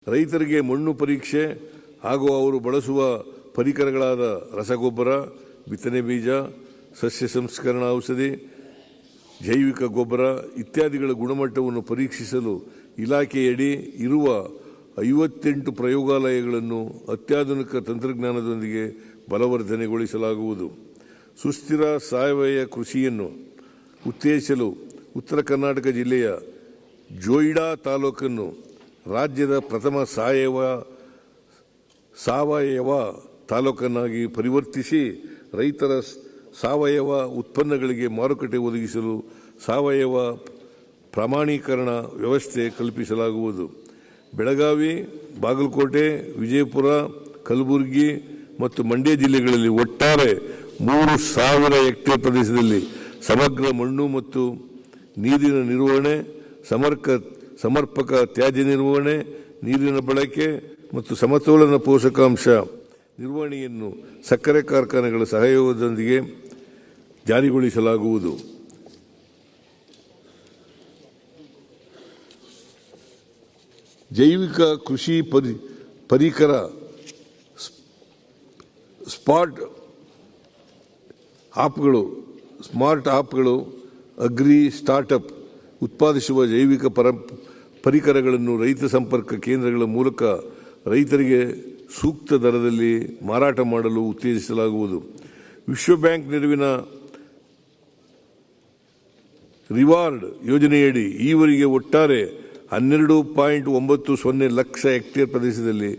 ರೈತರಿಗೆ ಮಣ್ಣು ಪರೀಕ್ಷೆ ಹಾಗೂ ಅವರು ಬಳಸುವ ಪರಿಕರಗಳಾದ ರಸಗೊಬ್ಬರ, ಬಿತ್ತನೆ ಬೀಜ, ಸಸ್ಯ ಸಂಸ್ಕರಣಾ ಔಷಧಿ, ಜೈವಿಕ ಗೊಬ್ಬರ ಇತ್ಯಾದಿಗಳ ಗುಣಮಟ್ಟವನ್ನು ಪರೀಕ್ಷಿಸಲು ಇಲಾಖೆಯಡಿ ಇರುವ 58 ಪ್ರಯೋಗಾಲಯಗಳನ್ನು ಅತ್ಯಾಧುನಿಕ ತಂತ್ರಜ್ಞಾನದೊಂದಿಗೆ ಬಲವರ್ಧನೆಗೊಳಿಸಲಾಗುವುದು. ಸುಸ್ಥಿರ ಸಾವಯವ ಕೃಷಿಯನ್ನು ಉತ್ತೇಜಿಸಲು ಉತ್ತರ ಕರ್ನಾಟಕ ಜಿಲ್ಲೆಯ ಜೋಯಿಡಾ ತಾಲೂಕನ್ನು ರಾಜ್ಯದ ಪ್ರಥಮ ಸಾವಯವ ತಾಲೂಕನ್ನಾಗಿ ಪರಿವರ್ತಿಸಿ ರೈತರ ಸಾವಯವ ಉತ್ಪನ್ನಗಳಿಗೆ ಮಾರುಕಟ್ಟೆ ಒದಗಿಸಲು ಸಾವಯವ ಪ್ರಮಾಣೀಕರಣ ವ್ಯವಸ್ಥೆ ಕಲ್ಪಿಸಲಾಗುವುದು. ಬೆಳಗಾವಿ, ಬಾಗಲಕೋಟೆ, ವಿಜಯಪುರ, ಕಲಬುರಗಿ ಮತ್ತು ಮಂಡ್ಯ ಜಿಲ್ಲೆಗಳಲ್ಲಿ ಒಟ್ಟಾರೆ 3,000 ಹೆಕ್ಟೇರ್ ಪ್ರದೇಶದಲ್ಲಿ ಸಮಗ್ರ ಮಣ್ಣು ಮತ್ತು ನೀರಿನ ನಿರ್ವಹಣೆ, ಸಮರ್ಪಕ ತ್ಯಾಜ್ಯ ನಿರ್ವಹಣೆ, ನೀರಿನ ಬಳಕೆ ಮತ್ತು ಸಮತೋಲನ ಪೋಷಕಾಂಶ ನಿರ್ವಹಣೆಯನ್ನು ಸಕ್ಕರೆ ಕಾರ್ಖಾನೆಗಳ ಸಹಯೋಗದೊಂದಿಗೆ ಜಾರಿಗೊಳಿಸಲಾಗುವುದು. ಜೈವಿಕ ಕೃಷಿ ಪರಿಕರ ಸ್ಮಾರ್ಟ್ ಆಪ್ಗಳು ಅಗ್ರಿ ಸ್ಟಾರ್ಟ್ಅಪ್ ಉತ್ಪಾದಿಸುವ ಜೈವಿಕ ಪರಿಕರಗಳನ್ನು ರೈತ ಸಂಪರ್ಕ ಕೇಂದ್ರಗಳ ಮೂಲಕ ರೈತರಿಗೆ ಸೂಕ್ತ ದರದಲ್ಲಿ ಮಾರಾಟ ಮಾಡಲು ಉತ್ತೇಜಿಸಲಾಗುವುದು. ವಿಶ್ವ ಬ್ಯಾಂಕ್ ನೆರವಿನ ರಿವಾರ್ಡ್ ಯೋಜನೆಯಡಿ ಈವರೆಗೆ ಒಟ್ಟಾರೆ 12.90 ಲಕ್ಷ ಹೆಕ್ಟೇರ್ ಪ್ರದೇಶದಲ್ಲಿ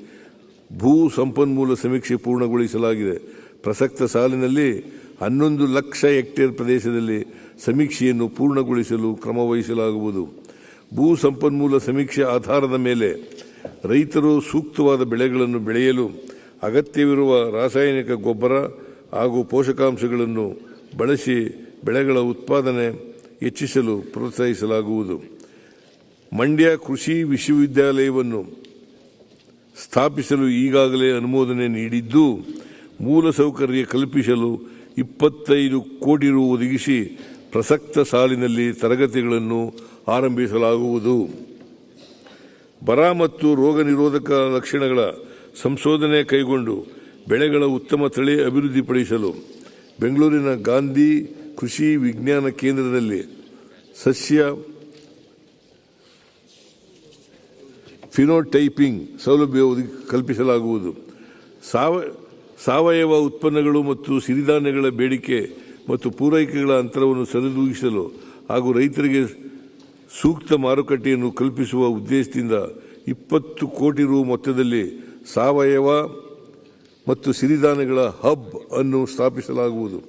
ಭೂ ಸಂಪನ್ಮೂಲ ಸಮೀಕ್ಷೆ ಪೂರ್ಣಗೊಳಿಸಲಾಗಿದೆ. ಪ್ರಸಕ್ತ ಸಾಲಿನಲ್ಲಿ 11 ಲಕ್ಷ ಹೆಕ್ಟೇರ್ ಪ್ರದೇಶದಲ್ಲಿ ಸಮೀಕ್ಷೆಯನ್ನು ಪೂರ್ಣಗೊಳಿಸಲು ಕ್ರಮ ವಹಿಸಲಾಗುವುದು. ಭೂ ಸಂಪನ್ಮೂಲ ಸಮೀಕ್ಷೆ ಆಧಾರದ ಮೇಲೆ ರೈತರು ಸೂಕ್ತವಾದ ಬೆಳೆಗಳನ್ನು ಬೆಳೆಯಲು ಅಗತ್ಯವಿರುವ ರಾಸಾಯನಿಕ ಗೊಬ್ಬರ ಹಾಗೂ ಪೋಷಕಾಂಶಗಳನ್ನು ಬಳಸಿ ಬೆಳೆಗಳ ಉತ್ಪಾದನೆ ಹೆಚ್ಚಿಸಲು ಪ್ರೋತ್ಸಾಹಿಸಲಾಗುವುದು. ಮಂಡ್ಯ ಕೃಷಿ ವಿಶ್ವವಿದ್ಯಾಲಯವನ್ನು ಸ್ಥಾಪಿಸಲು ಈಗಾಗಲೇ ಅನುಮೋದನೆ ನೀಡಿದ್ದು, ಮೂಲಸೌಕರ್ಯ ಕಲ್ಪಿಸಲು 25 ಕೋಟಿ ರು ಒದಗಿಸಿ ಪ್ರಸಕ್ತ ಸಾಲಿನಲ್ಲಿ ತರಗತಿಗಳನ್ನು ಆರಂಭಿಸಲಾಗುವುದು. ಬರ ಮತ್ತು ರೋಗ ನಿರೋಧಕ ಲಕ್ಷಣಗಳ ಸಂಶೋಧನೆ ಕೈಗೊಂಡು ಬೆಳೆಗಳ ಉತ್ತಮ ತಳಿ ಅಭಿವೃದ್ಧಿಪಡಿಸಲು ಬೆಂಗಳೂರಿನ ಗಾಂಧಿ ಕೃಷಿ ವಿಜ್ಞಾನ ಕೇಂದ್ರದಲ್ಲಿ ಸಸ್ಯ ಫಿನೋಟೈಪಿಂಗ್ ಸೌಲಭ್ಯ ಕಲ್ಪಿಸಲಾಗುವುದು. ಸಾವಯವ ಉತ್ಪನ್ನಗಳು ಮತ್ತು ಸಿರಿಧಾನ್ಯಗಳ ಬೇಡಿಕೆ ಮತ್ತು ಪೂರೈಕೆಗಳ ಅಂತರವನ್ನು ಸರಿದೂಗಿಸಲು ಹಾಗೂ ರೈತರಿಗೆ ಸೂಕ್ತ ಮಾರುಕಟ್ಟೆಯನ್ನು ಕಲ್ಪಿಸುವ ಉದ್ದೇಶದಿಂದ 20 ಕೋಟಿ ರು ಮೊತ್ತದಲ್ಲಿ ಸಾವಯವ ಮತ್ತು ಸಿರಿಧಾನ್ಯಗಳ ಹಬ್ ಅನ್ನು ಸ್ಥಾಪಿಸಲಾಗುವುದು.